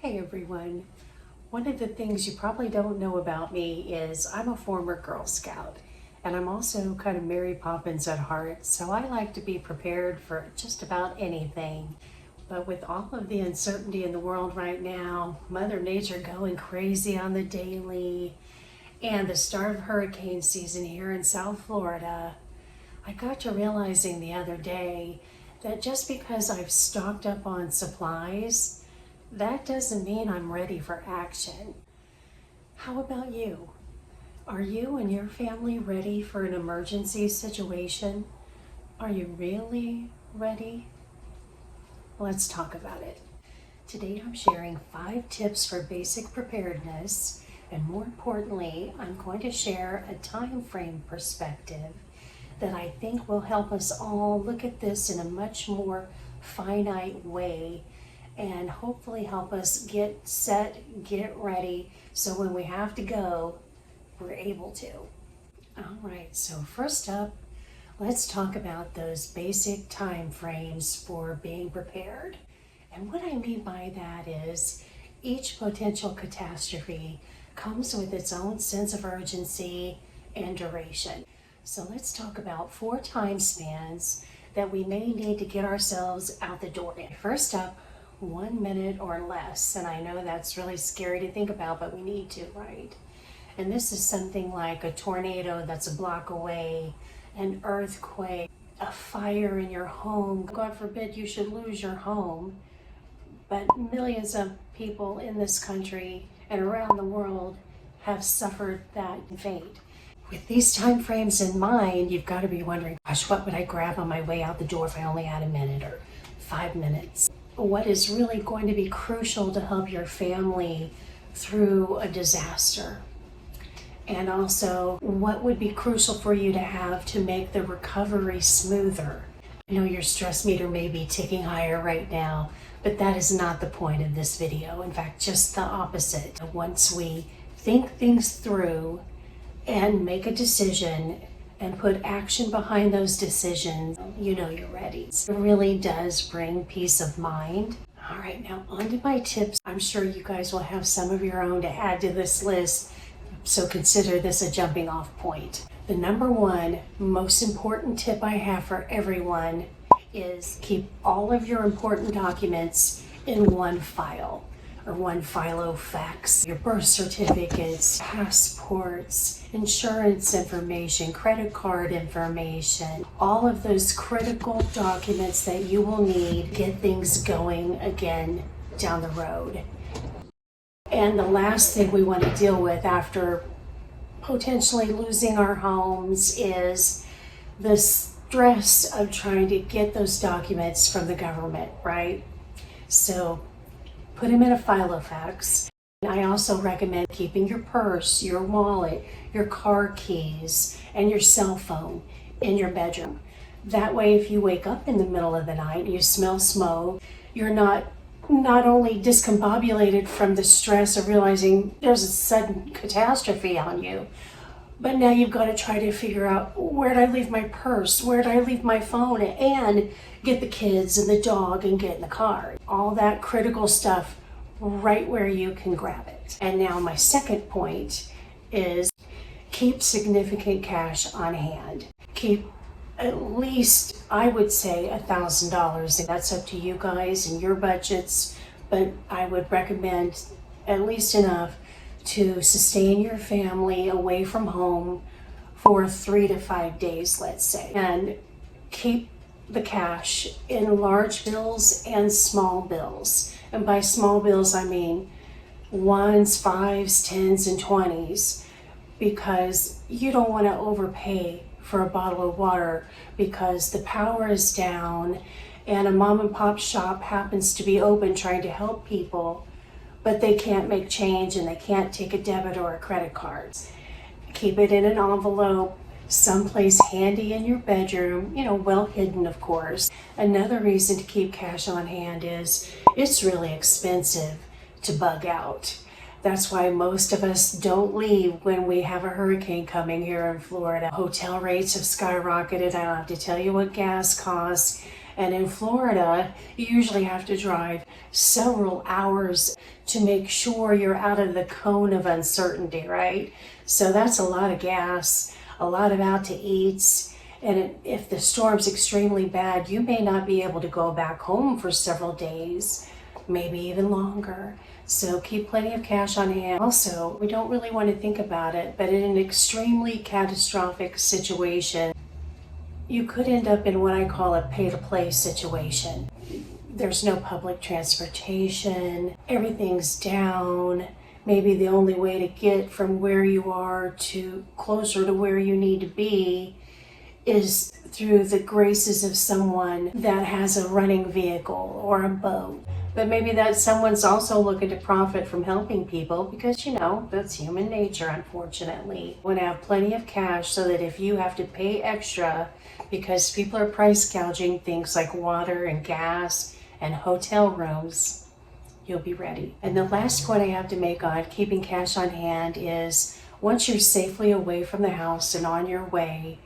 Hey everyone. One of the things you probably don't know about me is I'm a former Girl Scout, and I'm also kind of Mary Poppins at heart, so I like to be prepared for just about anything. But with all of the uncertainty in the world right now, Mother Nature going crazy on the daily, and the start of hurricane season here in South Florida, I got to realizing the other day that just because I've stocked up on supplies, that doesn't mean I'm ready for action. How about you? Are you and your family ready for an emergency situation? Are you really ready? Let's talk about it. Today I'm sharing 5 tips for basic preparedness, and more importantly, I'm going to share a time frame perspective that I think will help us all look at this in a much more finite way and hopefully help us get set, get ready, so when we have to go, we're able to. All right, so first up, let's talk about those basic time frames for being prepared. And what I mean by that is each potential catastrophe comes with its own sense of urgency and duration. So let's talk about 4 time spans that we may need to get ourselves out the door in. First up, 1 minute or less. And I know that's really scary to think about, but we need to, right? And this is something like a tornado that's a block away, an earthquake, a fire in your home. God forbid you should lose your home. But millions of people in this country and around the world have suffered that fate. With these time frames in mind, you've got to be wondering, gosh, what would I grab on my way out the door if I only had a minute or 5 minutes? What is really going to be crucial to help your family through a disaster? And also, what would be crucial for you to have to make the recovery smoother? I know your stress meter may be ticking higher right now, but that is not the point of this video. In fact, just the opposite. Once we think things through and make a decision and put action behind those decisions, you know you're ready. It really does bring peace of mind. All right, now on to my tips. I'm sure you guys will have some of your own to add to this list, so consider this a jumping off point. The number one most important tip I have for everyone is keep all of your important documents in one file, or one Filofax. Your birth certificates, passports, insurance information, credit card information, all of those critical documents that you will need to get things going again down the road. And the last thing we want to deal with after potentially losing our homes is the stress of trying to get those documents from the government, right? So put them in a Filofax. I also recommend keeping your purse, your wallet, your car keys, and your cell phone in your bedroom. That way, if you wake up in the middle of the night and you smell smoke, you're not only discombobulated from the stress of realizing there's a sudden catastrophe on you, but now you've got to try to figure out, where did I leave my purse? Where did I leave my phone? And get the kids and the dog and get in the car. All that critical stuff right where you can grab it. And now my second point is keep significant cash on hand. Keep at least, I would say, $1,000. That's up to you guys and your budgets, but I would recommend at least enough to sustain your family away from home for 3 to 5 days, let's say. And keep the cash in large bills and small bills. And by small bills, I mean 1s, 5s, 10s, and 20s, because you don't want to overpay for a bottle of water because the power is down and a mom and pop shop happens to be open trying to help people, but they can't make change and they can't take a debit or a credit card. Keep it in an envelope, someplace handy in your bedroom, well hidden, of course. Another reason to keep cash on hand is it's really expensive to bug out. That's why most of us don't leave when we have a hurricane coming here in Florida. Hotel rates have skyrocketed. I don't have to tell you what gas costs. And in Florida, you usually have to drive several hours to make sure you're out of the cone of uncertainty, right? So that's a lot of gas, a lot of out to eats. And if the storm's extremely bad, you may not be able to go back home for several days, maybe even longer. So keep plenty of cash on hand. Also, we don't really want to think about it, but in an extremely catastrophic situation, you could end up in what I call a pay-to-play situation. There's no public transportation, everything's down. Maybe the only way to get from where you are to closer to where you need to be is through the graces of someone that has a running vehicle or a boat. But maybe that someone's also looking to profit from helping people because, that's human nature, unfortunately. You want to have plenty of cash so that if you have to pay extra because people are price gouging things like water and gas and hotel rooms, you'll be ready. And the last point I have to make on keeping cash on hand is once you're safely away from the house and on your way,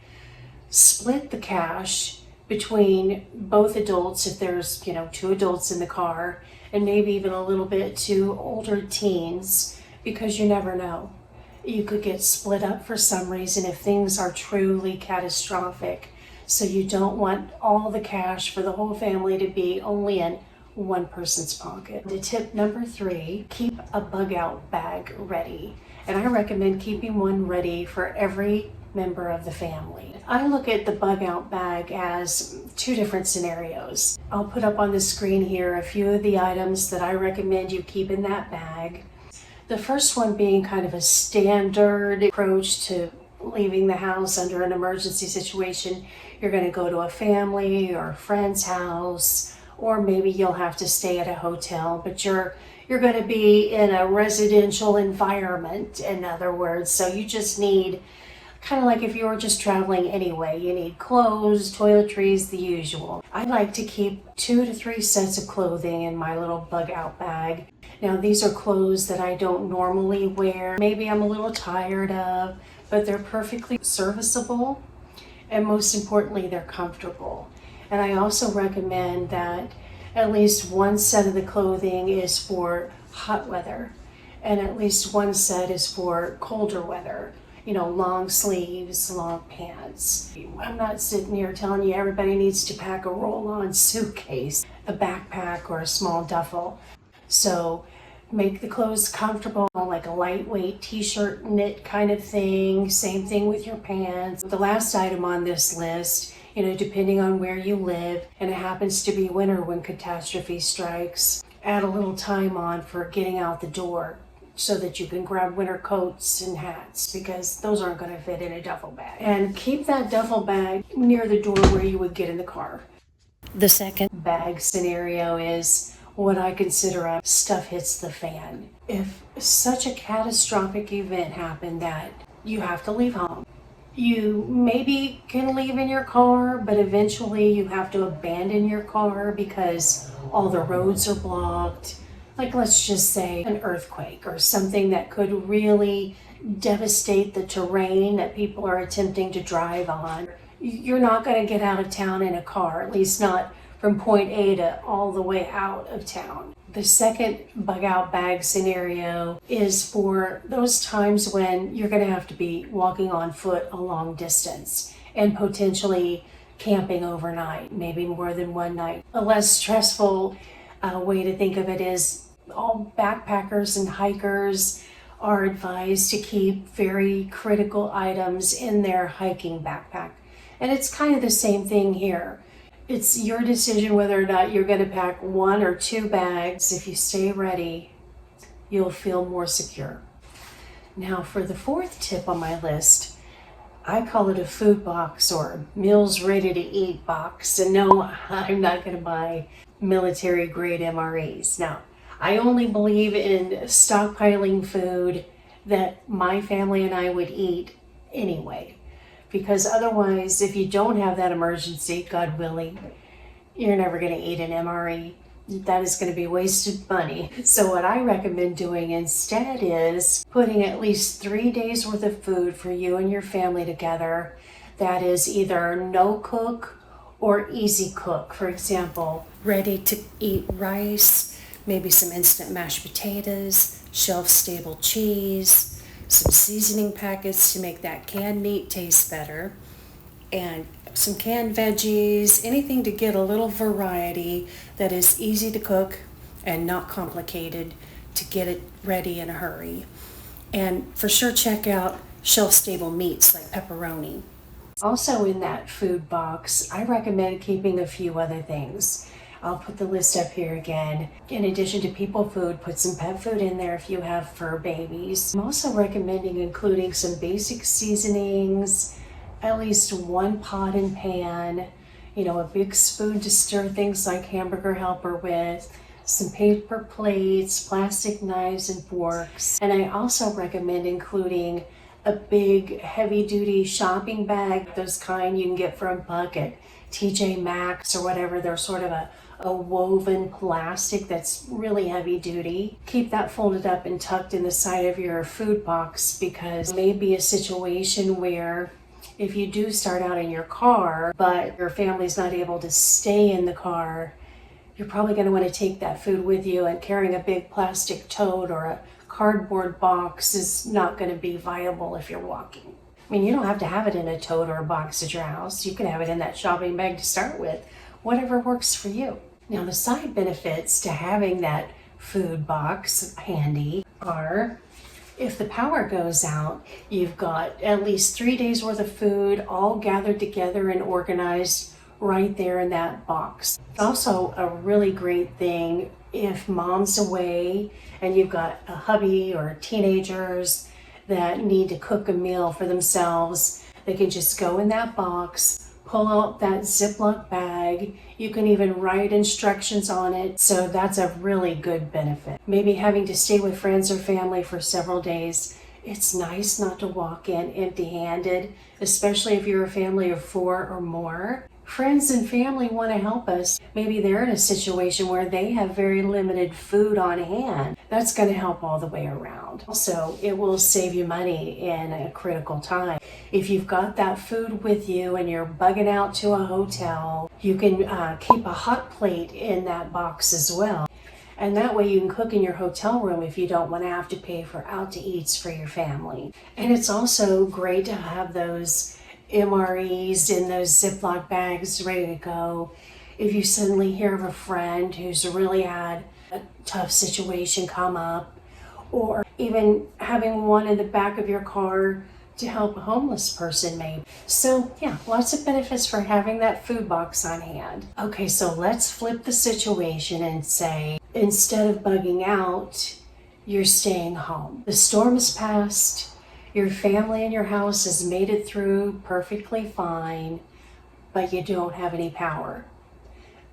split the cash between both adults if there's, two adults in the car, and maybe even a little bit to older teens, because you never know. You could get split up for some reason if things are truly catastrophic. So you don't want all the cash for the whole family to be only in one person's pocket. The tip number 3, keep a bug out bag ready. And I recommend keeping one ready for every member of the family. I look at the bug out bag as 2 different scenarios. I'll put up on the screen here a few of the items that I recommend you keep in that bag. The first one being kind of a standard approach to leaving the house under an emergency situation. You're going to go to a family or a friend's house, or maybe you'll have to stay at a hotel, but you're going to be in a residential environment, in other words. So you just need, kind of like if you were just traveling anyway, you need clothes, toiletries, the usual. I like to keep 2 to 3 sets of clothing in my little bug out bag. Now these are clothes that I don't normally wear. Maybe I'm a little tired of, but they're perfectly serviceable. And most importantly, they're comfortable. And I also recommend that at least one set of the clothing is for hot weather, and at least one set is for colder weather. Long sleeves, long pants. I'm not sitting here telling you everybody needs to pack a roll-on suitcase, a backpack, or a small duffel. So make the clothes comfortable, like a lightweight t-shirt knit kind of thing. Same thing with your pants. The last item on this list, depending on where you live, and it happens to be winter when catastrophe strikes, add a little time on for getting out the door so that you can grab winter coats and hats, because those aren't going to fit in a duffel bag. And keep that duffel bag near the door where you would get in the car. The second bag scenario is what I consider a stuff hits the fan. If such a catastrophic event happened that you have to leave home, you maybe can leave in your car, but eventually you have to abandon your car because all the roads are blocked. Like, let's just say an earthquake or something that could really devastate the terrain that people are attempting to drive on. You're not going to get out of town in a car, at least not from point A to all the way out of town. The second bug out bag scenario is for those times when you're going to have to be walking on foot a long distance and potentially camping overnight, maybe more than one night. A less stressful way to think of it is all backpackers and hikers are advised to keep very critical items in their hiking backpack. And it's kind of the same thing here. It's your decision whether or not you're going to pack 1 or 2 bags. If you stay ready, you'll feel more secure. Now for the 4th tip on my list, I call it a food box or meals ready to eat box. And no, I'm not going to buy military grade MREs. Now, I only believe in stockpiling food that my family and I would eat anyway. Because otherwise, if you don't have that emergency, God willing, you're never going to eat an MRE. That is going to be wasted money. So what I recommend doing instead is putting at least 3 days worth of food for you and your family together. That is either no cook or easy cook. For example, ready to eat rice, maybe some instant mashed potatoes, shelf stable cheese, some seasoning packets to make that canned meat taste better, and some canned veggies, anything to get a little variety that is easy to cook and not complicated to get it ready in a hurry. And for sure, check out shelf stable meats like pepperoni. Also in that food box, I recommend keeping a few other things. I'll put the list up here again. In addition to people food, put some pet food in there if you have fur babies. I'm also recommending including some basic seasonings, at least one pot and pan, a big spoon to stir things like hamburger helper with, some paper plates, plastic knives and forks. And I also recommend including a big heavy-duty shopping bag, those kind you can get for $1 at TJ Maxx or whatever. They're sort of a woven plastic that's really heavy-duty. Keep that folded up and tucked in the side of your food box, because it may be a situation where if you do start out in your car, but your family's not able to stay in the car, you're probably going to want to take that food with you, and carrying a big plastic tote or a cardboard box is not going to be viable if you're walking. I mean, you don't have to have it in a tote or a box at your house. You can have it in that shopping bag to start with, whatever works for you. Now, the side benefits to having that food box handy are, if the power goes out, you've got at least 3 days worth of food all gathered together and organized right there in that box. It's also a really great thing if mom's away and you've got a hubby or teenagers that need to cook a meal for themselves. They can just go in that box, pull out that Ziploc bag. You can even write instructions on it. So that's a really good benefit. Maybe having to stay with friends or family for several days. It's nice not to walk in empty-handed, especially if you're a family of 4 or more. Friends and family want to help us. Maybe they're in a situation where they have very limited food on hand. That's going to help all the way around. Also, it will save you money in a critical time. If you've got that food with you and you're bugging out to a hotel, you can keep a hot plate in that box as well. And that way you can cook in your hotel room if you don't want to have to pay for out-to-eats for your family. And it's also great to have those MREs in those Ziploc bags ready to go. If you suddenly hear of a friend who's really had a tough situation come up, or even having one in the back of your car to help a homeless person maybe. So yeah, lots of benefits for having that food box on hand. Okay, so let's flip the situation and say, instead of bugging out, you're staying home. The storm has passed. Your family and your house has made it through perfectly fine, but you don't have any power.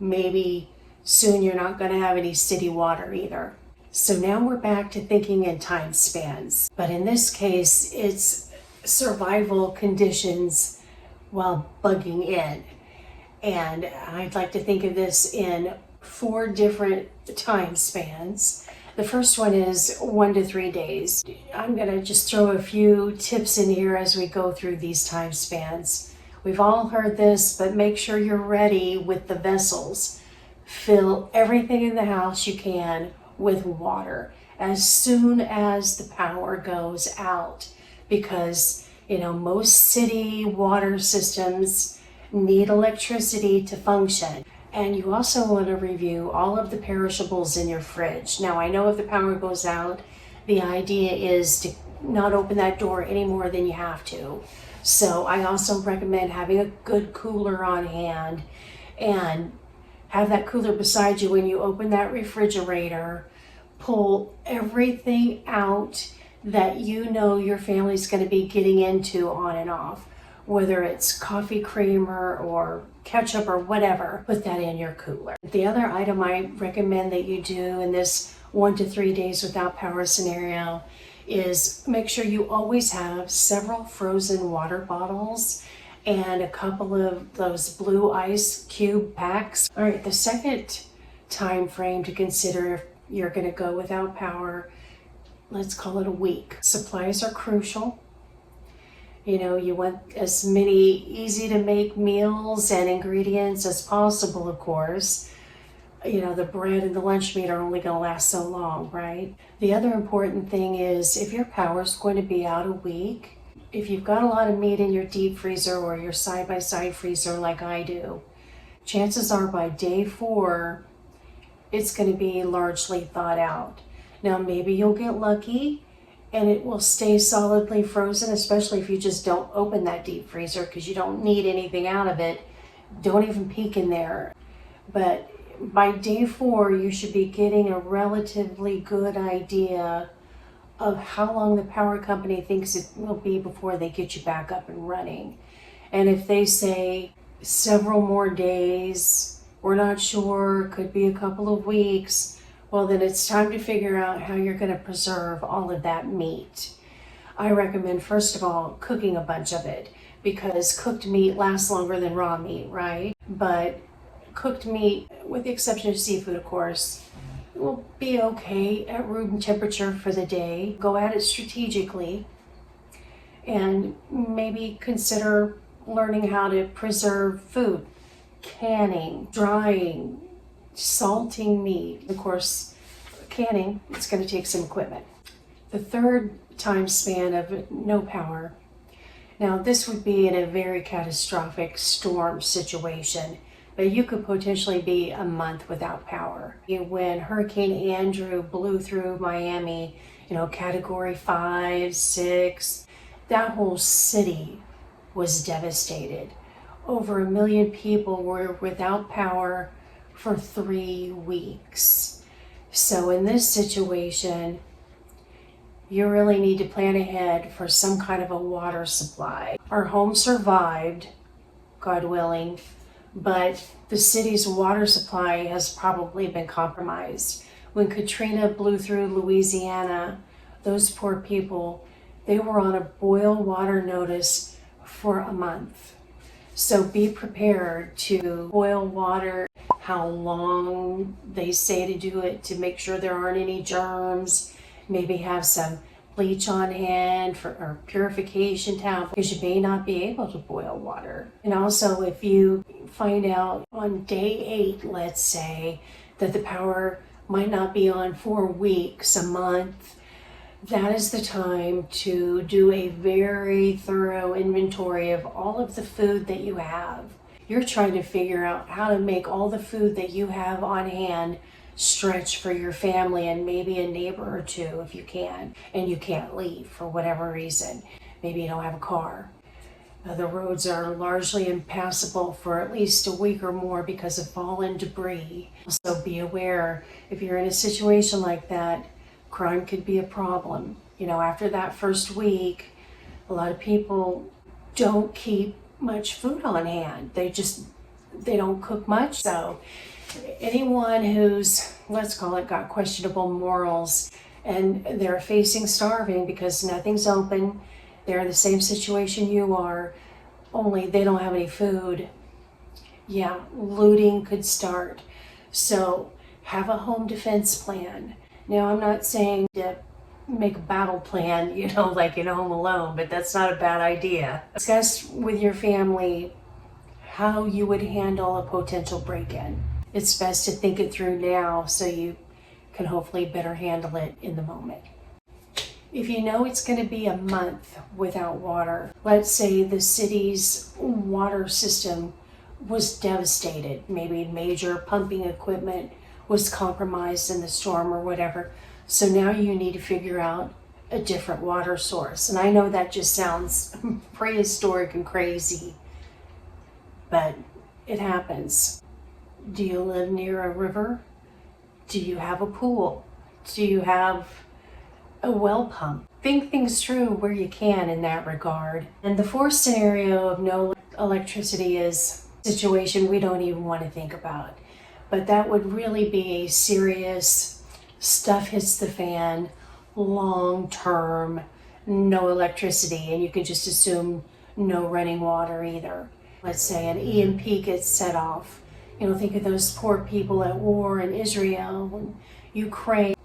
Maybe soon you're not going to have any city water either. So now we're back to thinking in time spans. But in this case, it's survival conditions while bugging in. And I'd like to think of this in 4 different time spans. The first one is 1 to 3 days. I'm going to just throw a few tips in here as we go through these time spans. We've all heard this, but make sure you're ready with the vessels. Fill everything in the house you can with water as soon as the power goes out, because most city water systems need electricity to function. And you also want to review all of the perishables in your fridge. Now, I know if the power goes out, the idea is to not open that door any more than you have to. So I also recommend having a good cooler on hand, and have that cooler beside you when you open that refrigerator. Pull everything out that your family's going to be getting into on and off. Whether it's coffee creamer or ketchup or whatever, put that in your cooler. The other item I recommend that you do in this 1 to 3 days without power scenario is make sure you always have several frozen water bottles and a couple of those blue ice cube packs. All right, the second time frame to consider if you're going to go without power, let's call it a week. Supplies are crucial. You want as many easy to make meals and ingredients as possible, of course. The bread and the lunch meat are only going to last so long, right? The other important thing is if your power is going to be out a week, if you've got a lot of meat in your deep freezer or your side-by-side freezer like I do, chances are by day 4, it's going to be largely thawed out. Now, maybe you'll get lucky and it will stay solidly frozen, especially if you just don't open that deep freezer because you don't need anything out of it. Don't even peek in there. But by day 4, you should be getting a relatively good idea of how long the power company thinks it will be before they get you back up and running. And if they say several more days, we're not sure, could be a couple of weeks, well, then it's time to figure out how you're going to preserve all of that meat. I recommend, first of all, cooking a bunch of it, because cooked meat lasts longer than raw meat, right? But cooked meat, with the exception of seafood, of course, will be okay at room temperature for the day. Go at it strategically and maybe consider learning how to preserve food, canning, drying, salting meat. Of course, canning, it's going to take some equipment. The third time span of no power. Now, this would be in a very catastrophic storm situation, but you could potentially be a month without power. When Hurricane Andrew blew through Miami, category 5, 6, that whole city was devastated. Over 1 million people were without power for 3 weeks. So in this situation, you really need to plan ahead for some kind of a water supply. Our home survived, God willing, but the city's water supply has probably been compromised. When Katrina blew through Louisiana, those poor people, they were on a boil water notice for a month. So be prepared to boil water, how long they say to do it, to make sure there aren't any germs. Maybe have some bleach on hand or purification towel, because you may not be able to boil water. And also, if you find out on day 8, let's say, that the power might not be on for weeks, a month, that is the time to do a very thorough inventory of all of the food that you have. You're trying to figure out how to make all the food that you have on hand stretch for your family and maybe a neighbor or two if you can, and you can't leave for whatever reason. Maybe you don't have a car. The roads are largely impassable for at least a week or more because of fallen debris. So be aware, if you're in a situation like that, crime could be a problem. After that first week, a lot of people don't keep much food on hand. They don't cook much. So anyone who's, let's call it, got questionable morals and they're facing starving because nothing's open, they're in the same situation you are, only they don't have any food, yeah, looting could start. So have a home defense plan. Now, I'm not saying to make a battle plan, like in Home Alone, but that's not a bad idea. Discuss with your family how you would handle a potential break-in. It's best to think it through now so you can hopefully better handle it in the moment. If you know it's going to be a month without water, let's say the city's water system was devastated, maybe major pumping equipment was compromised in the storm or whatever. So now you need to figure out a different water source. And I know that just sounds prehistoric and crazy, but it happens. Do you live near a river? Do you have a pool? Do you have a well pump? Think things through where you can in that regard. And the fourth scenario of no electricity is a situation we don't even want to think about. But that would really be a serious, stuff hits the fan, long-term, no electricity, and you can just assume no running water either. Let's say an EMP gets set off. Think of those poor people at war in Israel and Ukraine.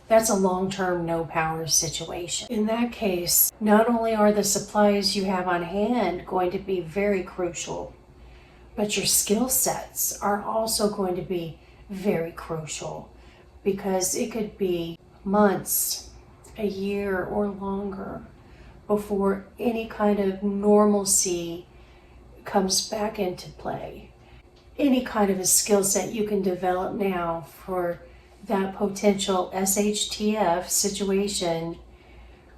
that's a long-term no power situation. In that case, not only are the supplies you have on hand going to be very crucial, but your skill sets are also going to be very crucial, because it could be months, a year, or longer before any kind of normalcy comes back into play. Any kind of a skill set you can develop now for that potential SHTF situation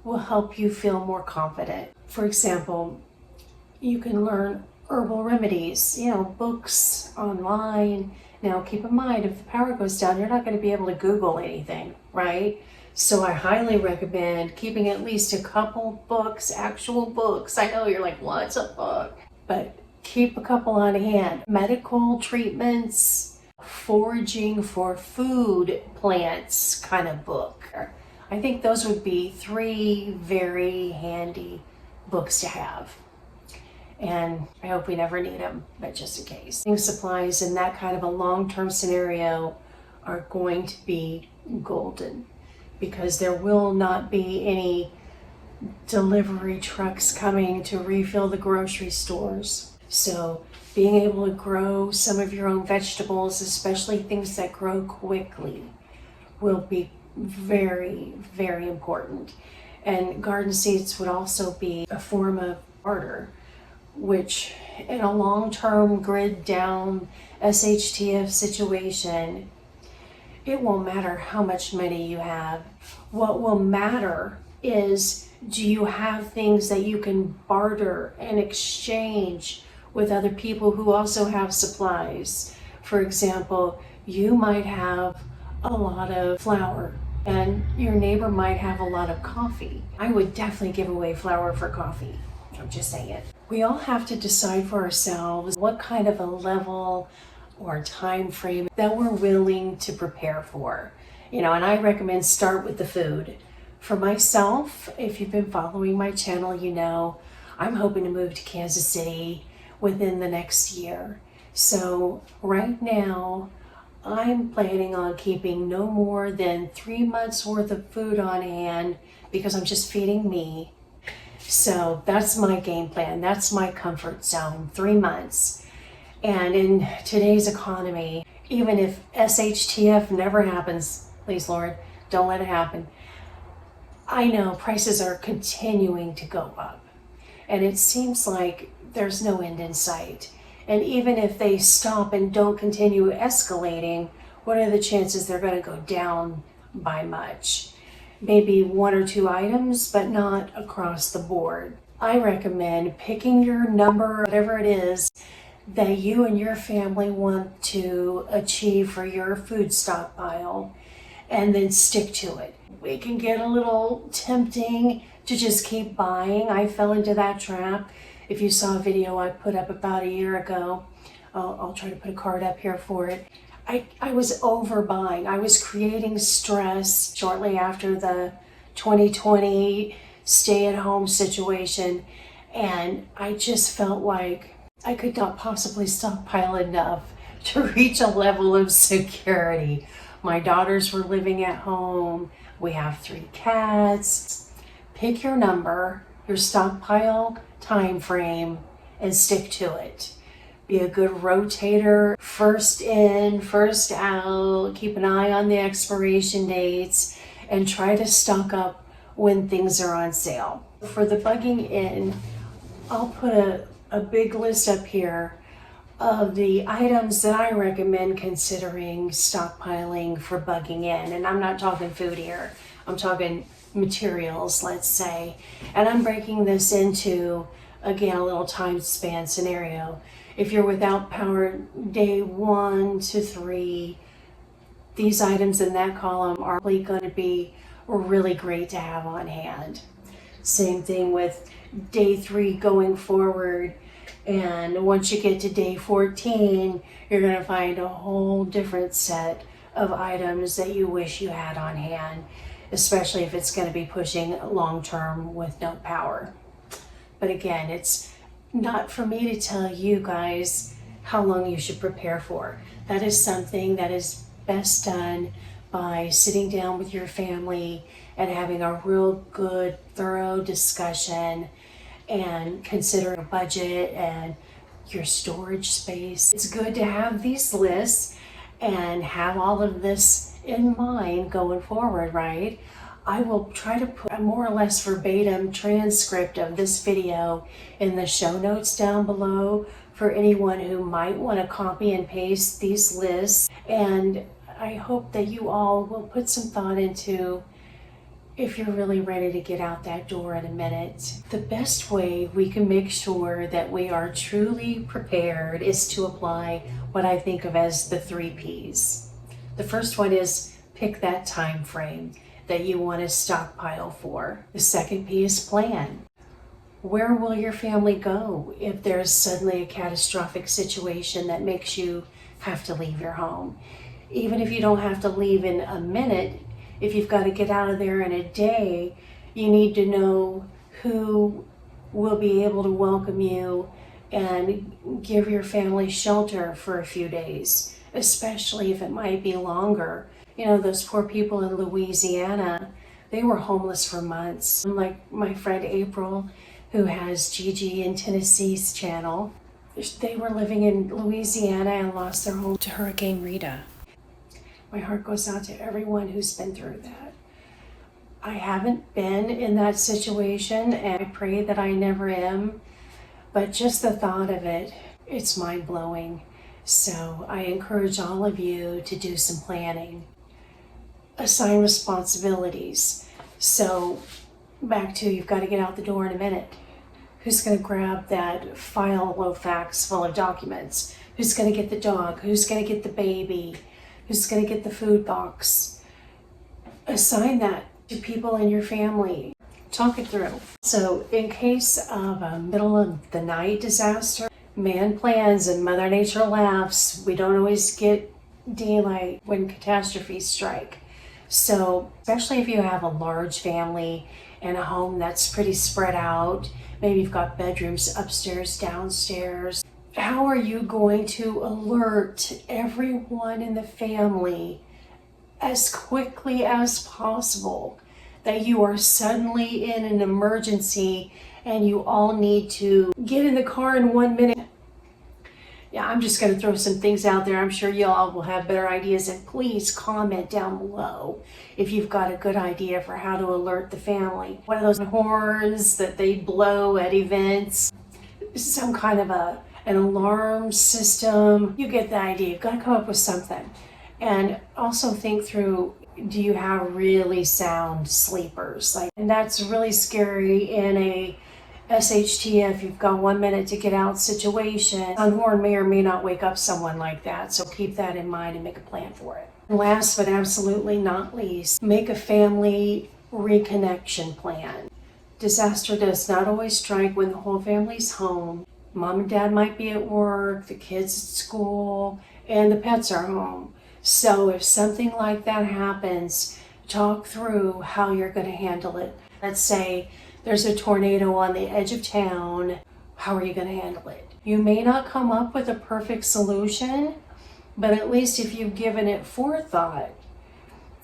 will help you feel more confident. For example, you can learn herbal remedies, books online. Now keep in mind, if the power goes down, you're not going to be able to Google anything, right? So I highly recommend keeping at least a couple books, actual books. I know you're like, what's a book? But keep a couple on hand. Medical treatments, foraging for food plants kind of book. I think those would be 3 very handy books to have. And I hope we never need them, but just in case. Supplies in that kind of a long-term scenario are going to be golden, because there will not be any delivery trucks coming to refill the grocery stores. So being able to grow some of your own vegetables, especially things that grow quickly, will be very, very important. And garden seeds would also be a form of barter, which in a long-term grid down SHTF situation, it won't matter how much money you have. What will matter is, do you have things that you can barter and exchange with other people who also have supplies? For example, you might have a lot of flour and your neighbor might have a lot of coffee. I would definitely give away flour for coffee. I'm just saying. We all have to decide for ourselves what kind of a level or time frame that we're willing to prepare for. And I recommend start with the food. For myself, if you've been following my channel, I'm hoping to move to Kansas City within the next year. So right now, I'm planning on keeping no more than 3 months worth of food on hand, because I'm just feeding me. So that's my game plan. That's my comfort zone, 3 months. And in today's economy, even if SHTF never happens, please Lord, don't let it happen, I know prices are continuing to go up. And it seems like there's no end in sight. And even if they stop and don't continue escalating, what are the chances they're going to go down by much? Maybe 1 or 2 items, but not across the board. I recommend picking your number, whatever it is, that you and your family want to achieve for your food stockpile, and then stick to it. It can get a little tempting to just keep buying. I fell into that trap. If you saw a video I put up about a year ago, I'll try to put a card up here for it. I was overbuying. I was creating stress shortly after the 2020 stay-at-home situation, and I just felt like I could not possibly stockpile enough to reach a level of security. My daughters were living at home. We have 3 cats. Pick your number, your stockpile time frame, and stick to it. Be a good rotator, first in, first out. Keep an eye on the expiration dates and try to stock up when things are on sale. For the bugging in, I'll put a big list up here of the items that I recommend considering stockpiling for bugging in. And I'm not talking food here. I'm talking materials, let's say. And I'm breaking this into, again, a little time span scenario. If you're without power day 1 to 3, these items in that column are probably going to be really great to have on hand. Same thing with day 3 going forward. And once you get to day 14, you're going to find a whole different set of items that you wish you had on hand, especially if it's going to be pushing long term with no power. But again, it's not for me to tell you guys how long you should prepare for. That is something that is best done by sitting down with your family and having a real good, thorough discussion and considering a budget and your storage space. It's good to have these lists and have all of this in mind going forward, right? I will try to put a more or less verbatim transcript of this video in the show notes down below for anyone who might want to copy and paste these lists. And I hope that you all will put some thought into if you're really ready to get out that door in a minute. The best way we can make sure that we are truly prepared is to apply what I think of as the 3 Ps. The first one is pick that time frame that you want to stockpile for. The second P is plan. Where will your family go if there's suddenly a catastrophic situation that makes you have to leave your home? Even if you don't have to leave in a minute, if you've got to get out of there in a day, you need to know who will be able to welcome you and give your family shelter for a few days, especially if it might be longer. You know, those poor people in Louisiana, they were homeless for months. Like my friend April, who has Gigi in Tennessee's channel, they were living in Louisiana and lost their home to Hurricane Rita. My heart goes out to everyone who's been through that. I haven't been in that situation, and I pray that I never am, but just the thought of it, it's mind-blowing. So I encourage all of you to do some planning. Assign responsibilities. So back to, you've got to get out the door in a minute. Who's going to grab that file Lofax full of documents? Who's going to get the dog? Who's going to get the baby? Who's going to get the food box? Assign that to people in your family. Talk it through. So in case of a middle of the night disaster, man plans and Mother Nature laughs. We don't always get daylight when catastrophes strike. So especially if you have a large family and a home that's pretty spread out, maybe you've got bedrooms upstairs, downstairs, how are you going to alert everyone in the family as quickly as possible that you are suddenly in an emergency and you all need to get in the car in 1 minute? Yeah, I'm just going to throw some things out there. I'm sure you all will have better ideas, and please comment down below if you've got a good idea for how to alert the family. One of those horns that they blow at events, some kind of an alarm system. You get the idea. You've got to come up with something. And also think through, do you have really sound sleepers? And that's really scary in a SHTF, you've got 1 minute to get out situation. A horn may or may not wake up someone like that, so keep that in mind and make a plan for it. And last but absolutely not least, make a family reconnection plan. Disaster does not always strike when the whole family's home. Mom and dad might be at work, the kids at school, and the pets are home. So if something like that happens, talk through how you're going to handle it. Let's say there's a tornado on the edge of town. How are you going to handle it? You may not come up with a perfect solution, but at least if you've given it forethought,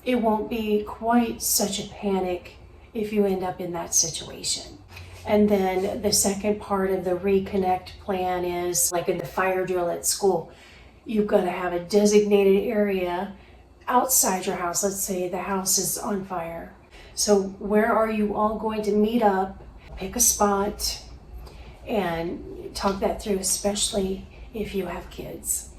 it won't be quite such a panic if you end up in that situation. And then the second part of the reconnect plan is like in the fire drill at school. You've got to have a designated area outside your house. Let's say the house is on fire. So where are you all going to meet up? Pick a spot and talk that through, especially if you have kids.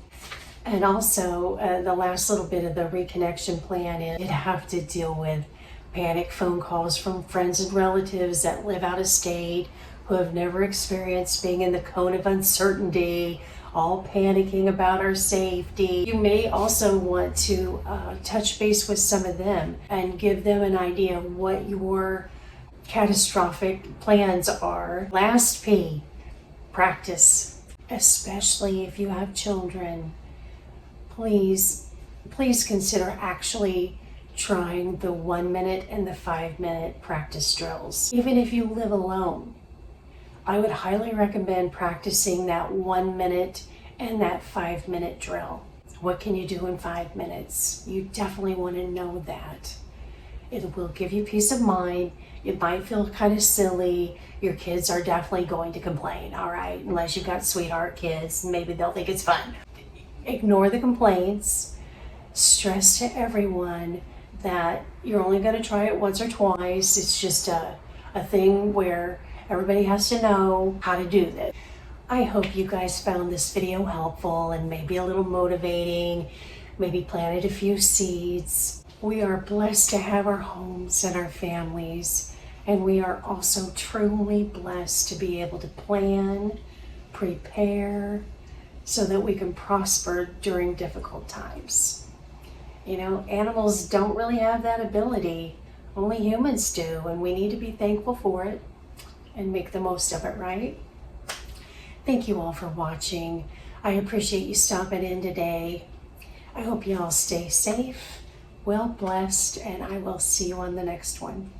And also the last little bit of the reconnection plan is you'd have to deal with panic phone calls from friends and relatives that live out of state, who have never experienced being in the cone of uncertainty, all panicking about our safety. You may also want to touch base with some of them and give them an idea of what your catastrophic plans are. Last P, practice. Especially if you have children, please consider actually trying the 1 minute and the 5 minute practice drills. Even if you live alone, I would highly recommend practicing that 1 minute and that 5 minute drill. What can you do in 5 minutes? You definitely want to know that. It will give you peace of mind. It might feel kind of silly. Your kids are definitely going to complain, all right? Unless you've got sweetheart kids, maybe they'll think it's fun. Ignore the complaints. Stress to everyone that you're only going to try it once or twice. It's just a thing where everybody has to know how to do this. I hope you guys found this video helpful and maybe a little motivating, maybe planted a few seeds. We are blessed to have our homes and our families, and we are also truly blessed to be able to plan, prepare, so that we can prosper during difficult times. You know, animals don't really have that ability. Only humans do, and we need to be thankful for it and make the most of it, right? Thank you all for watching. I appreciate you stopping in today. I hope you all stay safe, well blessed, and I will see you on the next one.